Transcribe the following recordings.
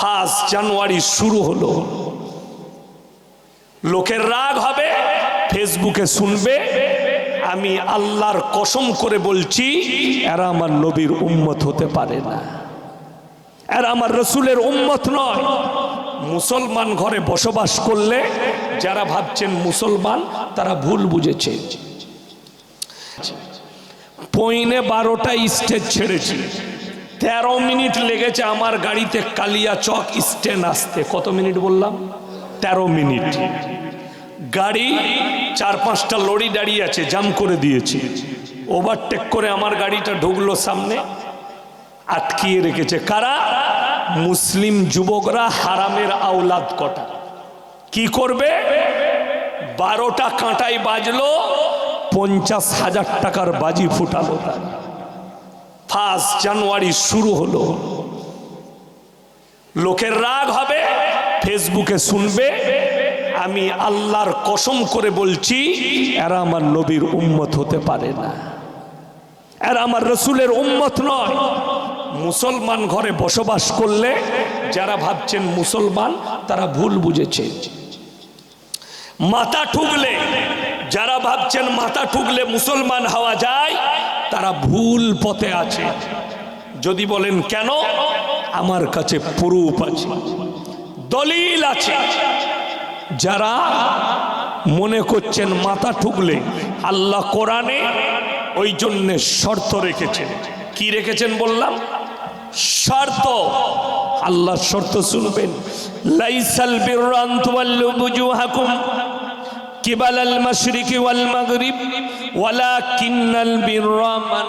5 জানুয়ারি শুরু হলো। লোকের রাগ হবে, ফেসবুকে শুনবে। আমি আল্লাহর কসম করে বলছি, এরা আমার নবীর উম্মত হতে পারে না, এরা আমার রসুলের উম্মত নয়। মুসলমান ঘরে বসবাস করলে যারা ভাবছেন মুসলমান, তারা ভুল বুঝেছে। 11:15 স্টেজ ছেড়েছি, 13 মিনিট লেগেছে আমার গাড়িতে কালিয়াচক স্ট্যান্ড আসতে। কত মিনিট বললাম? 13 মিনিট। গাড়ি 4-5টা লরি দাঁড়িয়ে আছে, জাম করে দিয়েছে। ওভারটেক করে আমার গাড়িটা ঢুকলো সামনে, আটকিয়ে রেখেছে কারা? মুসলিম যুবকরা, হারামের আওলাদ কটা। কি করবে? 12টা কাঁটায় বাজলো, 50,000 টাকার বাজি ফুটালো। 5 জানুয়ারি শুরু হলো। লোকের রাগ হবে, ফেসবুকে শুনবে। আমি আল্লাহর কসম করে বলছি, এরা আমার নবীর উম্মত হতে পারে না, এরা আমার রসুলের উম্মত নয়। মুসলমান ঘরে বসবাস করলে যারা ভাবছেন মুসলমান, তারা ভুল বুঝেছে। মাথা ঠুকলে, যারা ভাবছেন মাথা ঠুকলে মুসলমান হওয়া যায়, তারা ভুল পথে আছে। যদি বলেন কেন, আমার কাছে প্রুফ আছে, দলিল আছে। যারা মনে করছেন মাথা ঠুকলে, আল্লাহ কোরআনে ওই জন্য শর্ত রেখেছেন। কি রেখেছেন বললাম? শর্ত। আল্লাহ শর্ত শুনবেন। লাইসাল বিররা আন তুওয়াল্লু বুজুহাকুম কিবালাল মাশরিকি ওয়াল মাগরিব ওয়ালাকিন্নাল বিররা মান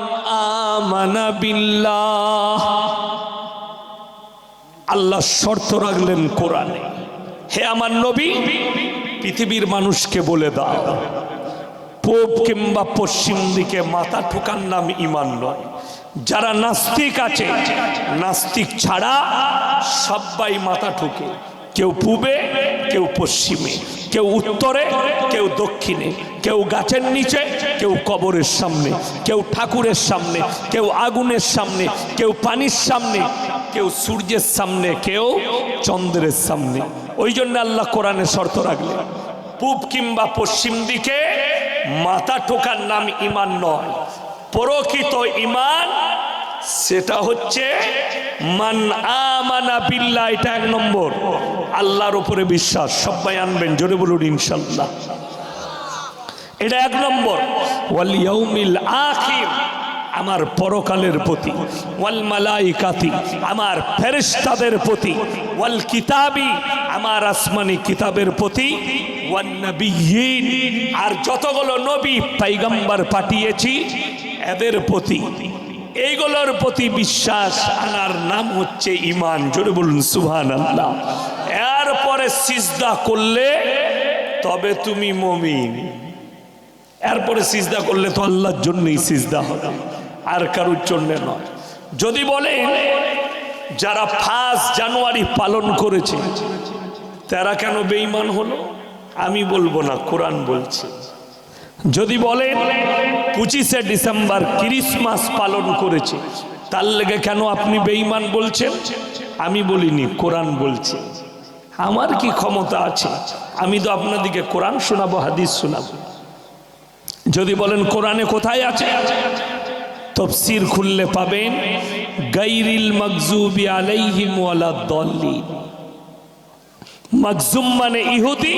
আমানা বিল্লাহ। আল্লাহ শর্ত রাখলেন কোরআনে, হে আমার নবী, পৃথিবীর মানুষকে বলে দাও, পূব কিংবা পশ্চিম দিকে মাথা ঠুকার নাম ঈমান নয়। যারা নাস্তিক আছে, নাস্তিক ছাড়া সবাই মাথা ঠুকে, কেউ পূবে, কেউ পশ্চিমে, কেউ উত্তরে, কেউ দক্ষিণে, কেউ গাছের নিচে, কেউ কবরের সামনে, কেউ ঠাকুরের সামনে, কেউ আগুনের সামনে, কেউ পানির সামনে, কেউ সূর্যের সামনে, কেউ চন্দ্রের সামনে। ওই জন্য আল্লাহ কোরআনে শর্ত রাখলেন, পূব কিংবা পশ্চিম দিকে মাথা ঠোকার নাম ঈমান নয়। প্রকৃত ঈমান সেটা হচ্ছে মান আমানা বিল্লাহ। এটা 1 নম্বর, আল্লাহর উপরে বিশ্বাস। সবাই আনবেন, জোরে বলুন ইনশাআল্লাহ। এটা 1 নম্বর। ওয়াল ইয়াউমিল আখির, আমার পরকালের প্রতি। ওয়াল মালাইকাতি, আমার ফেরেশতাদের প্রতি। ওয়াল কিতাবি, আমার আসমানি কিতাবের প্রতি। ওয়ান নবিয়্যিন, আর যতগুলো নবী পয়গম্বর পাঠিয়েছি এদের প্রতি। এইগুলোর প্রতি বিশ্বাস আনার নাম হচ্ছে ঈমান। জোরে বলুন সুবহানাল্লাহ। এরপরে সিজদা করলে তবে তুমি মুমিন। এরপরে সিজদা করলে তো আল্লাহর জন্যই সিজদা হবে, আর কারোর জন্য নয়। যদি বলেন যারা 5 জানুয়ারি পালন করেছে তারা কেন বেঈমান হলো, আমি বলবো না, কোরআন বলছে। যদি বলেন 25শে ডিসেম্বর ক্রিসমাস পালন করেছে, তার লেগে কেন আপনি বেঈমান বলছেন, আমি বলিনি, কোরআন বলছে। আমার কি ক্ষমতা আছে? আমি তো আপনাদেরকে কোরআন শোনাবো, হাদিস শোনাবো। যদি বলেন কোরআনে কোথায় আছে, তাফসীর খুললে পাবেন গায়রিল মাগযুবি আলাইহিম ওয়ালাদ-দাল্লিন। মাগযুম মানে ইহুদি,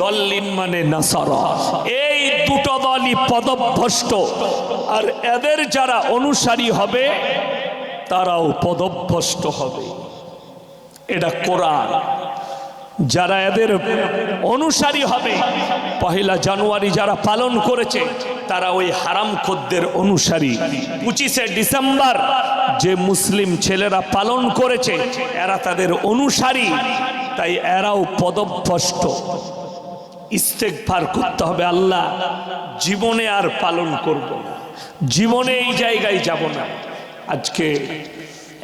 দল্লিন মানে নাসারা। এই দুটো দলই পদভ্রষ্ট, আর এদের যারা অনুসারী হবে তারাও পদভ্রষ্ট হবে। এটা কোরআন। যারা এদের অনুসারী হবে, 1 জানুয়ারি যারা পালন করেছে তারা ওই হারামখোরদের অনুসারী। 25শে ডিসেম্বর যে মুসলিম ছেলেরা পালন করেছে এরা তাদের অনুসারী, তাই এরাও পদভ্রষ্ট। ইস্তেগফার করতে হবে, আল্লাহ জীবনে আর পালন করব না, জীবনে এই জায়গায় যাব না। আজকে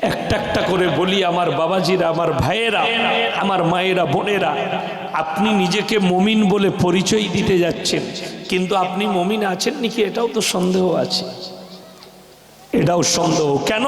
একটা একটা করে বলি, আমার বাবাজিরা, আমার ভাইয়েরা, আমার মায়েরা, বোনেরা, আপনি নিজেকে মুমিন বলে পরিচয় দিতে যাচ্ছেন, কিন্তু আপনি মুমিন আছেন নাকি এটাও তো সন্দেহ আছে। এটাও সন্দেহ। কেন?